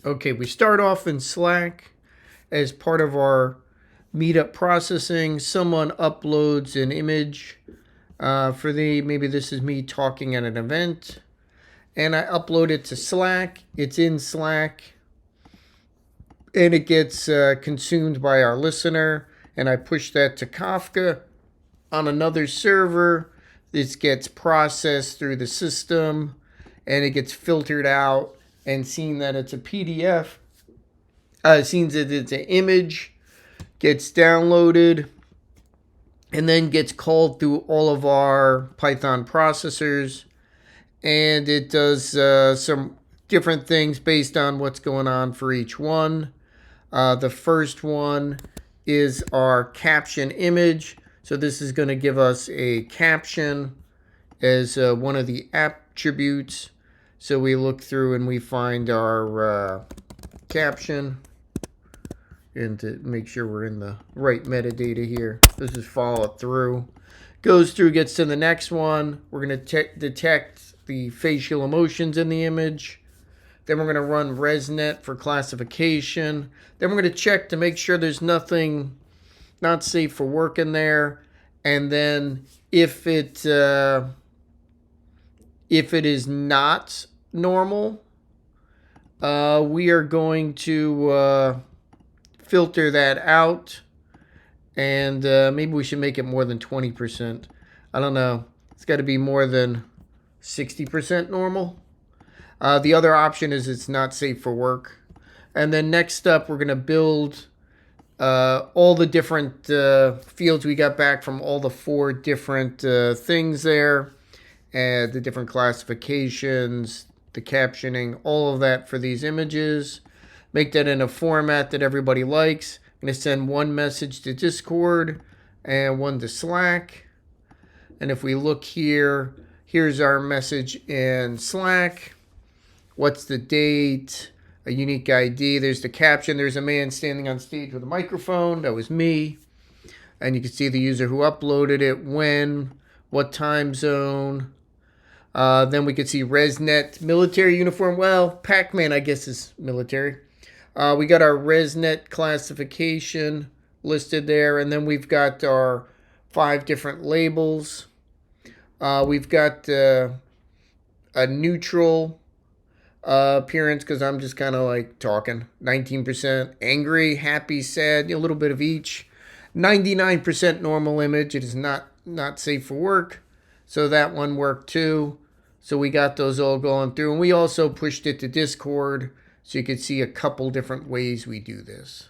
Okay, we start off in Slack as part of our meetup processing. Someone uploads an image maybe this is me talking at an event, and I upload it to Slack. It's in Slack, and it gets consumed by our listener, and I push that to Kafka on another server. This gets processed through the system, and it gets filtered out, and seeing that it's a PDF, seeing that it's an image, gets downloaded, and then gets called through all of our Python processors, and it does some different things based on what's going on for each one. The first one is our caption image. So this is going to give us a caption as one of the attributes. So we look through and we find our caption, and to make sure we're in the right metadata here, this is follow through. Goes through, gets to the next one. We're going to detect the facial emotions in the image. Then we're going to run RESNet for classification. Then we're going to check to make sure there's nothing not safe for work in there. And then if it is not normal, we are going to filter that out. And maybe we should make it more than 20%. I don't know. It's got to be more than 60% normal. The other option is it's not safe for work. And then next up, we're going to build all the different fields we got back from all the 4 different things there. And the different classifications, the captioning, all of that for these images. Make that in a format that everybody likes. I'm going to send one message to Discord and one to Slack. And if we look here, here's our message in Slack. What's the date? A unique ID. There's the caption. There's a man standing on stage with a microphone. That was me. And you can see the user who uploaded it, when, what time zone. Then we could see RESNet military uniform. Well, Pac-Man, I guess, is military. We got our RESNet classification listed there. And then we've got our 5 different labels. We've got a neutral appearance, because I'm just kind of like talking. 19% angry, happy, sad, a little bit of each. 99% normal image. It is not safe for work. So that one worked too. So we got those all going through. And we also pushed it to Discord, so you could see a couple different ways we do this.